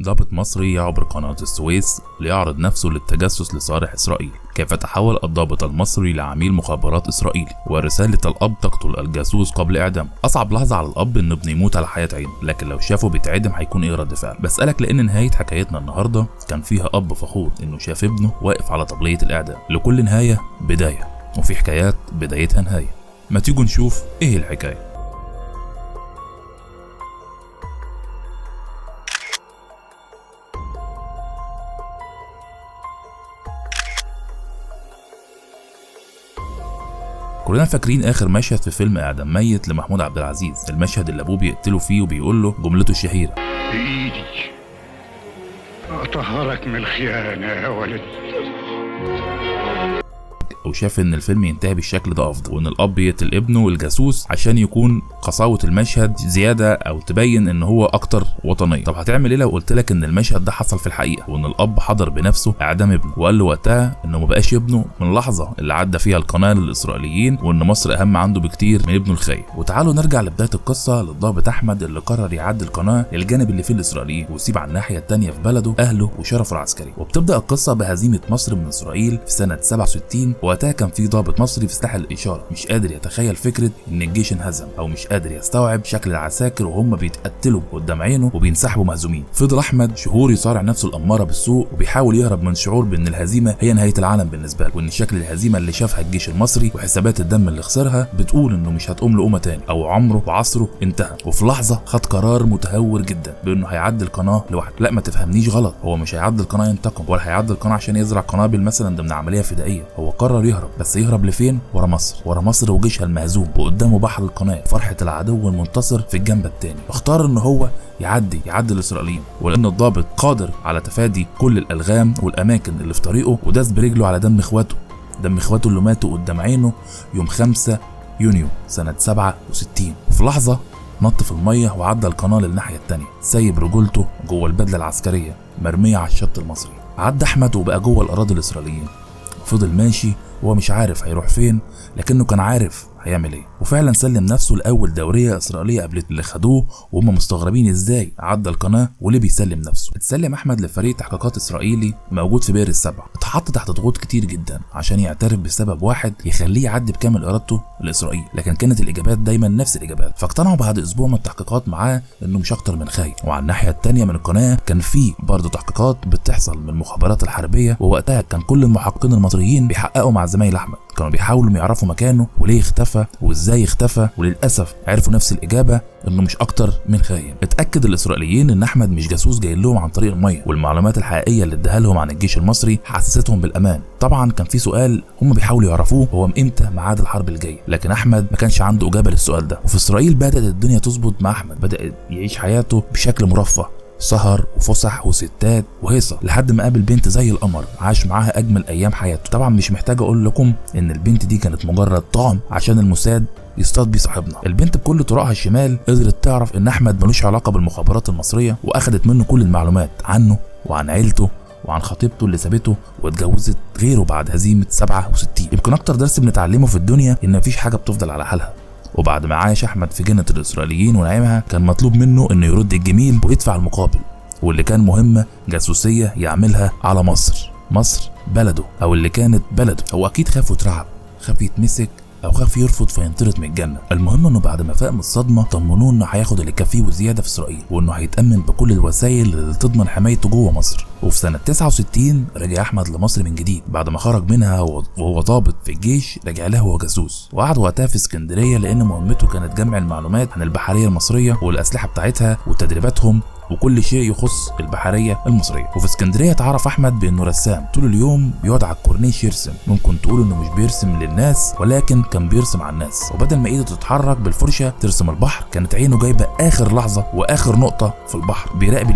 ضابط مصري يعبر قناة السويس ليعرض نفسه للتجسس لصالح إسرائيل. كيف تحول الضابط المصري لعميل مخابرات إسرائيلي، ورسالة الأب تقتل الجاسوس قبل إعدامه. أصعب لحظة على الأب إن ابنه يموت على حياة عينه، لكن لو شافه بيتعدم هيكون إيه رد فعله؟ بسألك لأن نهاية حكايتنا النهاردة كان فيها أب فخور إنه شاف ابنه واقف على طبلية الإعدام. لكل نهاية بداية، وفي حكايات بدايتها نهاية. ما تيجوا نشوف إيه الحكاية. كلنا فاكرين اخر مشهد في فيلم اعدام ميت لمحمود عبد العزيز، المشهد اللي ابوه بيقتله فيه وبيقول له جملته الشهيره: بايدي اطهرك من الخيانه يا ولد. وشاف ان الفيلم ينتهي بالشكل ده افضل، وان الاب يقتل ابنه الجاسوس عشان يكون قساوه المشهد زياده او تبين ان هو اكتر وطنيه. طب هتعمل ايه لو قلت لك ان المشهد ده حصل في الحقيقه، وان الاب حضر بنفسه اعدام ابنه وقال له وقتها انه ما بقاش ابنه من اللحظه اللي عدى فيها القناه للاسرائيليين، وان مصر اهم عنده بكتير من ابنه الخاين. وتعالوا نرجع لبدايه القصه للضابط احمد اللي قرر يعدي القناه للجانب اللي فيه الاسرائيليين ويسيب على الناحيه الثانيه في بلده اهله وشرفه العسكري. وبتبدا القصه بهزيمه مصر من اسرائيل في سنه 67. وقتها كان في ضابط مصري في سلاح الاشاره مش قادر يتخيل فكره ان الجيش انهزم، او مش قادر يستوعب شكل العساكر وهم بيتقتلوا قدام عينه وبينسحبوا مهزومين. فضل احمد شهور يصارع نفسه الاماره بالسوء وبيحاول يهرب من شعور بان الهزيمه هي نهايه العالم بالنسبه له، وان شكل الهزيمه اللي شافها الجيش المصري وحسابات الدم اللي خسرها بتقول انه مش هتقوم لقومه تاني، او عمره وعصره انتهى. وفي لحظه خد قرار متهور جدا بانه هيعدي القناه لوحده. لا ما تفهمنيش غلط، هو مش هيعدي القناه ينتقم، ولا هيعدي القناه عشان يزرع قنابل مثلا ضمن عمليه فدائيه. هو قرر يهرب، بس يهرب لفين؟ ورا مصر، ورا مصر وجيشها المهزوم، وقدامه بحر القناه، فرحه العدو المنتصر في الجنب الثاني. اختار ان هو يعدي الاسرائيليين، ولان الضابط قادر على تفادي كل الالغام والاماكن اللي في طريقه، وداس برجله على دم اخواته اللي ماتوا قدام عينه يوم 5 يونيو سنه 67. وفي لحظه نط في الميه وعدى القناه للناحيه الثانيه، سايب رجولته جوه البدله العسكريه مرميه على الشط المصري. عدى احمد وبقى جوه الاراضي الاسرائيليين، وفضل ماشي وهو مش عارف هيروح فين، لكنه كان عارف هيعمل ايه. وفعلا سلم نفسه لاول دوريه اسرائيليه قبل اللي خدوه، وهم مستغربين ازاي عدى القناه وليه بيسلم نفسه. اتسلم احمد لفريق تحقيقات اسرائيلي موجود في بئر السبع. اتحط تحت ضغوط كتير جدا عشان يعترف بسبب واحد يخليه يعدي بكامل ارادته لاسرائيل، لكن كانت الاجابات دايما نفس الاجابات. فاقتنعوا بعد اسبوع من التحقيقات معاه انه مش اكتر من خاين. وعلى الناحيه الثانيه من القناه كان في برضه تحقيقات بتحصل من المخابرات الحربيه، ووقتها كان كل المحققين المصريين بيحققوا مع زمايل احمد، كانوا بيحاولوا يعرفوا مكانه وليه اختفى وازاي اختفى، وللاسف عرفوا نفس الاجابه انه مش اكتر من خاين. اتاكد الاسرائيليين ان احمد مش جاسوس جاي لهم عن طريق الميه، والمعلومات الحقيقيه اللي اداها لهم عن الجيش المصري حسستهم بالامان. طبعا كان في سؤال هم بيحاولوا يعرفوه، هو امتى ميعاد الحرب الجايه، لكن احمد ما كانش عنده اجابه للسؤال ده. وفي اسرائيل بدات الدنيا تظبط مع احمد، بدا يعيش حياته بشكل مرفه، سهر وفسح وستات وهيصه، لحد ما قابل بنت زي القمر عاش معاها اجمل ايام حياته. طبعا مش محتاج اقول لكم ان البنت دي كانت مجرد طعم عشان الموساد يصطاد بيه صاحبنا. البنت بكل طرقها الشمال قدرت تعرف ان احمد ملوش علاقه بالمخابرات المصريه، واخدت منه كل المعلومات عنه وعن عيلته وعن خطيبته اللي سابته واتجوزت غيره بعد هزيمه 67. يمكن اكتر درس بنتعلمه في الدنيا ان مفيش حاجه بتفضل على حالها. وبعد ما عاش احمد في جنة الاسرائيليين ونعيمها، كان مطلوب منه انه يرد الجميل ويدفع المقابل، واللي كان مهمه جاسوسيه يعملها على مصر بلده، او اللي كانت بلده. هو اكيد خاف واترعب، خاف يتمسك او خاف يرفض فينطرد من الجنه. المهم انه بعد ما فاق من الصدمه طمنوه انه هياخد اللي كفيه وزياده في اسرائيل، وانه هيتامن بكل الوسائل اللي تضمن حمايته جوه مصر. وفي سنه 69 رجع احمد لمصر من جديد بعد ما خرج منها وهو ضابط في الجيش. رجع لها وهو جاسوس، وقعد وقتها في اسكندريه لان مهمته كانت جمع المعلومات عن البحريه المصريه والاسلحه بتاعتها وتدريباتهم وكل شيء يخص البحريه المصريه. وفي اسكندريه اتعرف احمد بانه رسام، طول اليوم بيقعد على الكورنيش يرسم. ممكن تقول انه مش بيرسم للناس، ولكن كان بيرسم على الناس. وبدل ما ايده تتحرك بالفرشه ترسم البحر، كانت عينه جايبه اخر لحظه واخر نقطه في البحر. بيراقب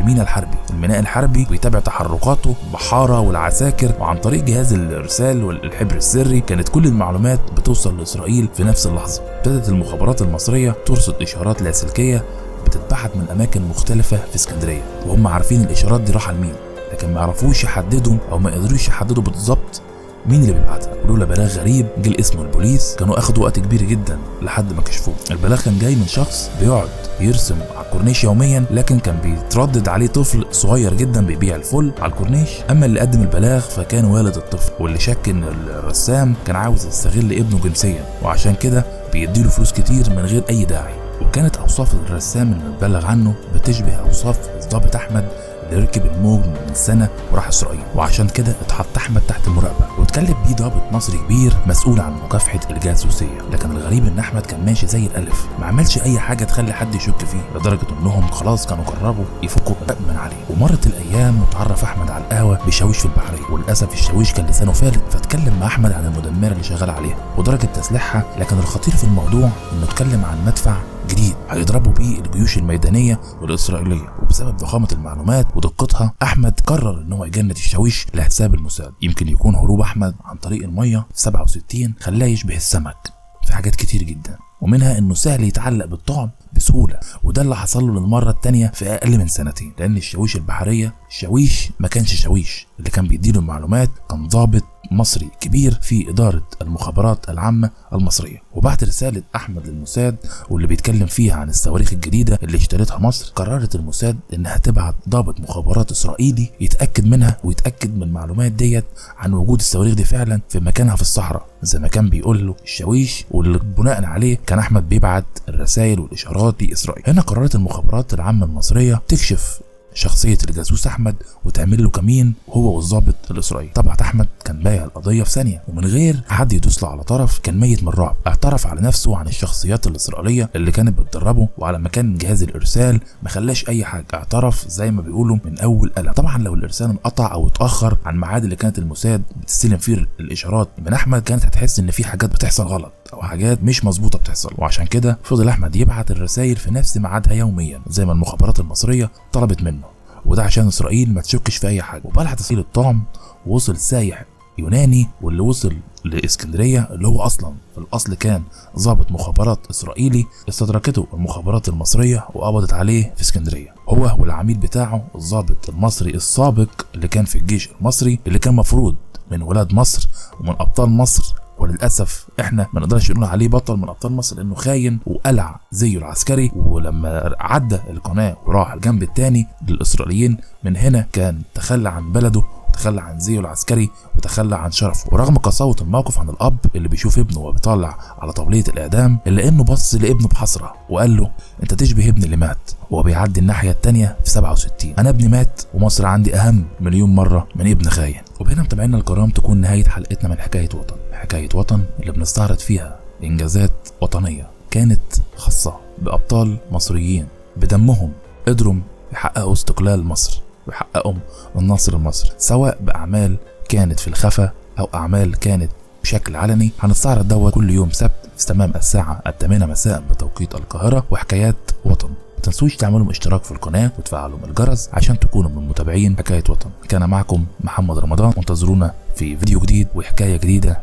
الميناء الحربي ويتابع تحركاته البحاره والعساكر، وعن طريق جهاز الارسال والحبر السري كانت كل المعلومات بتوصل لاسرائيل في نفس اللحظه. ابتدت المخابرات المصريه ترصد اشارات لاسلكيه بتتبعت من اماكن مختلفه في اسكندريه، وهم عارفين الاشارات دي رايحه لمين، لكن ما يعرفوش يحددوا او ما قدروش يحددوا بالظبط مين اللي بيبعتها، ولولا بلاغ غريب جه اسمه البوليس كانوا اخدوا وقت كبير جدا لحد ما كشفوه. البلاغ كان جاي من شخص بيقعد يرسم على الكورنيش يوميا، لكن كان بيتردد عليه طفل صغير جدا بيبيع الفل على الكورنيش. اما اللي قدم البلاغ فكان والد الطفل، واللي شك ان الرسام كان عاوز يستغل ابنه جنسيا، وعشان كده بيديله فلوس كتير من غير اي داعي. وكانت اوصاف الرسام اللي اتبلغ عنه بتشبه اوصاف الضابط احمد اللي ركب الموج من سنه وراح اسرائيل، وعشان كده اتحط احمد تحت المراقبه واتكلم بيه ضابط مصري كبير مسؤول عن مكافحه الجاسوسيه. لكن الغريب ان احمد كان ماشي زي الالف، ما عملش اي حاجه تخلي حد يشك فيه، لدرجه انهم خلاص كانوا قربوا يفكوا الرقم من عليه. ومرت الايام وتعرف احمد على القهوه بشاويش في البحريه، وللاسف الشاويش كان لسانه فالت، فاتكلم مع احمد عن المدمره اللي شغال عليها ودرجه تسليحها. لكن الخطير في الموضوع انه اتكلم عن مدفع جديد هيضربوا بيه الجيوش الميدانيه والاسرائيليه، وبسبب ضخامه المعلومات ودقتها احمد قرر ان هو يجند الشاويش لحساب الموساد. يمكن يكون هروب احمد عن طريق الميه 67 خلاه يشبه السمك في حاجات كتير جدا، ومنها انه سهل يتعلق بالطعم بسهوله، وده اللي حصل له للمره الثانيه في اقل من سنتين. لان الشاويش البحريه الشاويش ما كانش شاويش، اللي كان بيديله المعلومات كان ضابط مصري كبير في إدارة المخابرات العامة المصرية. وبعد رسالة أحمد للموساد واللي بيتكلم فيها عن الصواريخ الجديدة اللي اشترتها مصر، قررت الموساد إنها تبعت ضابط مخابرات إسرائيلي يتأكد منها ويتأكد من المعلومات ديت عن وجود الصواريخ دي فعلا في مكانها في الصحراء زي ما كان بيقول له الشاويش، واللي بناء عليه كان أحمد بيبعت الرسائل والإشارات لإسرائيل. هنا قررت المخابرات العامة المصرية تكشف شخصية الجاسوس أحمد وتعمل له كمين هو والضابط الإسرائيلي. طبعا أحمد كان بايع القضية في ثانية ومن غير حد يدوس له على طرف، كان ميت من الرعب. اعترف على نفسه عن الشخصيات الإسرائيلية اللي كانت بتدربه، وعلى مكان جهاز الإرسال ما خلاش أي حاجة، اعترف زي ما بيقولوا من أول قلم. طبعا لو الإرسال انقطع أو اتأخر عن الميعاد اللي كانت الموساد بتستلم فيه الإشارات من أحمد، كانت هتحس إن في حاجات بتحصل غلط أو حاجات مش مظبوطة بتحصل، وعشان كده فضل أحمد يبعت الرسائل في نفس ميعادها يوميا زي ما المخابرات المصرية طلبت منه، وده عشان اسرائيل ما تشكش في اي حاجه. وبلح تصيل الطعم وصل سايح يوناني، واللي وصل لاسكندريه اللي هو اصلا في الاصل كان ضابط مخابرات اسرائيلي، استدركته المخابرات المصريه وقبضت عليه في اسكندريه، هو والعميل بتاعه الضابط المصري السابق اللي كان في الجيش المصري، اللي كان مفروض من ولاد مصر ومن ابطال مصر. وللاسف احنا ما نقدرش نقول عليه بطل من ابطال مصر لانه خاين وقلع زيه العسكري، ولما عدى القناه وراح الجنب الثاني للاسرائيليين من هنا كان تخلى عن بلده وتخلى عن زيه العسكري وتخلى عن شرفه. ورغم قساوه الموقف عن الاب اللي بيشوف ابنه وهو بيطلع على طاوليه الاعدام، الا انه بص لابنه بحسره وقال له انت تشبه ابني اللي مات وهو بيعدي الناحيه الثانيه في 67. انا ابني مات ومصر عندي اهم مليون مره من ابن خاين. وبهنا متابعينا الكرام تكون نهايه حلقتنا من حكايه وطن، حكايه وطن اللي بنستعرض فيها انجازات وطنيه كانت خاصه بابطال مصريين بدمهم قدروا يحققوا استقلال مصر ويحققوا النصر لمصر، سواء باعمال كانت في الخفا او اعمال كانت بشكل علني. هنستعرض دوت كل يوم سبت في تمام الساعه 8 مساء بتوقيت القاهره، وحكايات وطن. ما تنسوش تعملوا اشتراك في القناه وتفعلوا الجرس عشان تكونوا من متابعين حكايه وطن. كان معكم محمد رمضان، وانتظرونا في فيديو جديد وحكايه جديده